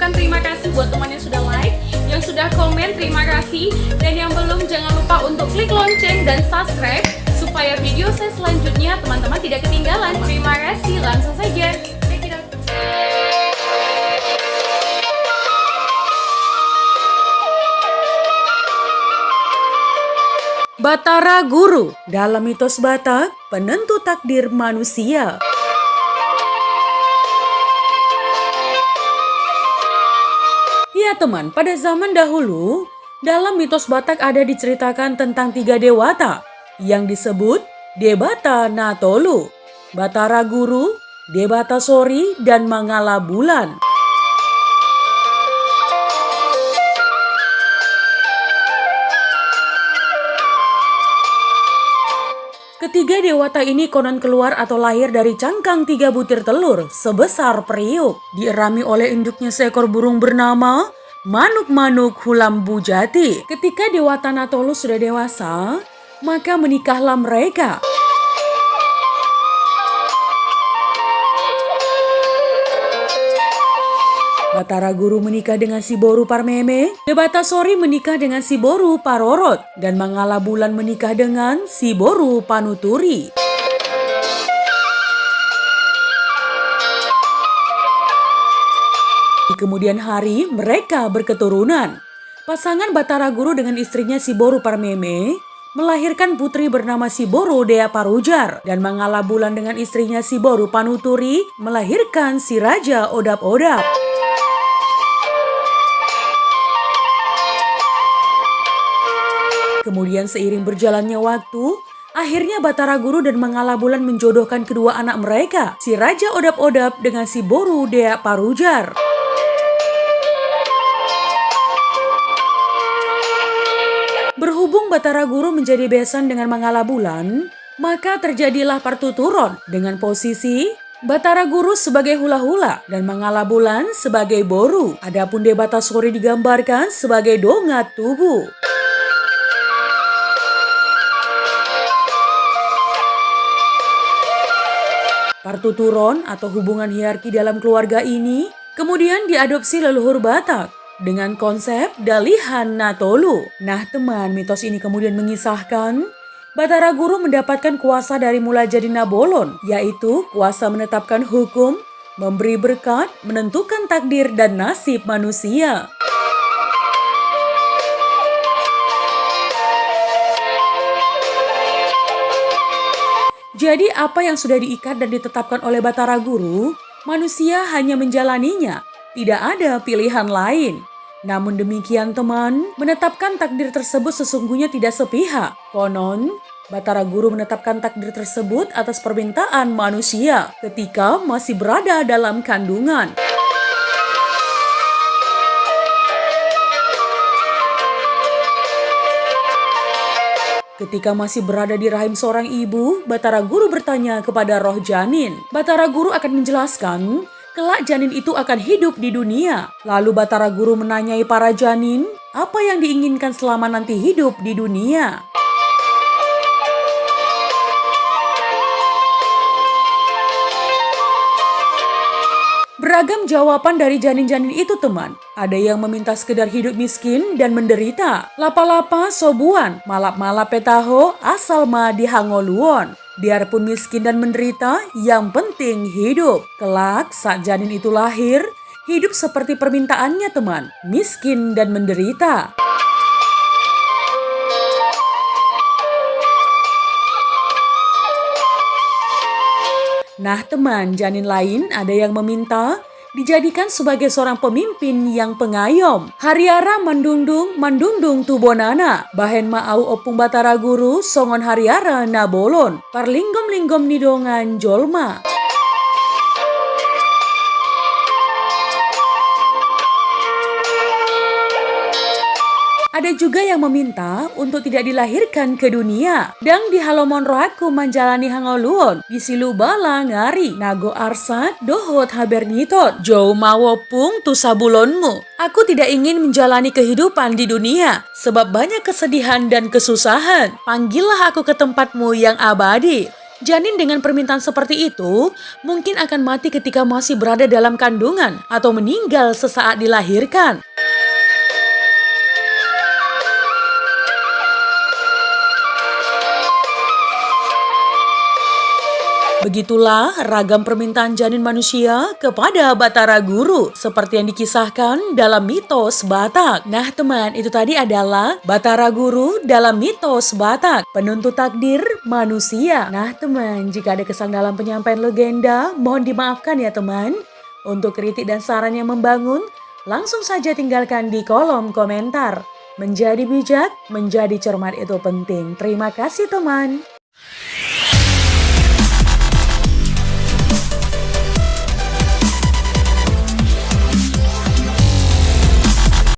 ucapkan terima kasih buat teman yang sudah like, yang sudah komen, terima kasih. Dan yang belum, jangan lupa untuk klik lonceng dan subscribe supaya video saya selanjutnya teman-teman tidak ketinggalan. Terima kasih, langsung saja. Check it out. Batara Guru, dalam mitos Batak, penentu takdir manusia. Ya teman, pada zaman dahulu, dalam mitos Batak ada diceritakan tentang 3 dewata yang disebut Debata Natolu, Batara Guru, Debata Sori, dan Mangala Bulan. Ketiga dewata ini konon keluar atau lahir dari cangkang 3 butir telur sebesar periuk, dierami oleh induknya seekor burung bernama Manuk-Manuk Hulam Bujati. Ketika dewata Natolu sudah dewasa, maka menikahlah mereka. Batara Guru menikah dengan si Boru Parmeme, Debata Sori menikah dengan si Boru Parorot, dan Mangala Bulan menikah dengan si Boru Panuturi. Di kemudian hari mereka berketurunan. Pasangan Batara Guru dengan istrinya si Boru Parmeme melahirkan putri bernama si Boru Dea Parujar, dan Mangala Bulan dengan istrinya si Boru Panuturi melahirkan si Raja Odap-Odap. Kemudian seiring berjalannya waktu, akhirnya Batara Guru dan Mangala Bulan menjodohkan kedua anak mereka, si Raja Odap-Odap dengan si Boru Dea Parujar. Berhubung Batara Guru menjadi besan dengan Mangala Bulan, maka terjadilah pertuturan dengan posisi Batara Guru sebagai hula-hula dan Mangala Bulan sebagai boru. Adapun Debata Sori digambarkan sebagai dongat tubuh. Pertuturan atau hubungan hierarki dalam keluarga ini kemudian diadopsi leluhur Batak dengan konsep Dalihan Natolu. Nah teman, mitos ini kemudian mengisahkan Batara Guru mendapatkan kuasa dari mula jadi Nabolon, yaitu kuasa menetapkan hukum, memberi berkat, menentukan takdir dan nasib manusia. Jadi apa yang sudah diikat dan ditetapkan oleh Batara Guru, manusia hanya menjalaninya, tidak ada pilihan lain. Namun demikian teman, menetapkan takdir tersebut sesungguhnya tidak sepihak. Konon, Batara Guru menetapkan takdir tersebut atas permintaan manusia ketika masih berada dalam kandungan. Ketika masih berada di rahim seorang ibu, Batara Guru bertanya kepada roh janin. Batara Guru akan menjelaskan, kelak janin itu akan hidup di dunia. Lalu Batara Guru menanyai para janin, apa yang diinginkan selama nanti hidup di dunia? Beragam jawaban dari janin-janin itu teman. Ada yang meminta sekedar hidup miskin dan menderita. Lapa-lapa sobuan, malap-malap petaho, asal ma dihangoluon. Biarpun miskin dan menderita, yang penting hidup. Kelak saat janin itu lahir, hidup seperti permintaannya teman, miskin dan menderita. Nah teman, janin lain ada yang meminta dijadikan sebagai seorang pemimpin yang pengayom. Hariara mandundung tubonana, bahen maau opung Batara Guru, songon hariara nabolon, parlinggom-linggom nidongan jolma. Ada juga yang meminta untuk tidak dilahirkan ke dunia. Dang di halomon rohaku menjalani hangoluon, di silu bala ngari, nago arsat, dohot habernitot, jauh mawopung tu sabulonmu. Aku tidak ingin menjalani kehidupan di dunia, sebab banyak kesedihan dan kesusahan. Panggillah aku ke tempatmu yang abadi. Janin dengan permintaan seperti itu mungkin akan mati ketika masih berada dalam kandungan atau meninggal sesaat dilahirkan. Begitulah ragam permintaan janin manusia kepada Batara Guru seperti yang dikisahkan dalam mitos Batak. Nah teman, itu tadi adalah Batara Guru dalam mitos Batak, penuntut takdir manusia. Nah teman, jika ada kesalahan dalam penyampaian legenda, mohon dimaafkan ya teman. Untuk kritik dan saran yang membangun, langsung saja tinggalkan di kolom komentar. Menjadi bijak, menjadi cermat itu penting. Terima kasih teman.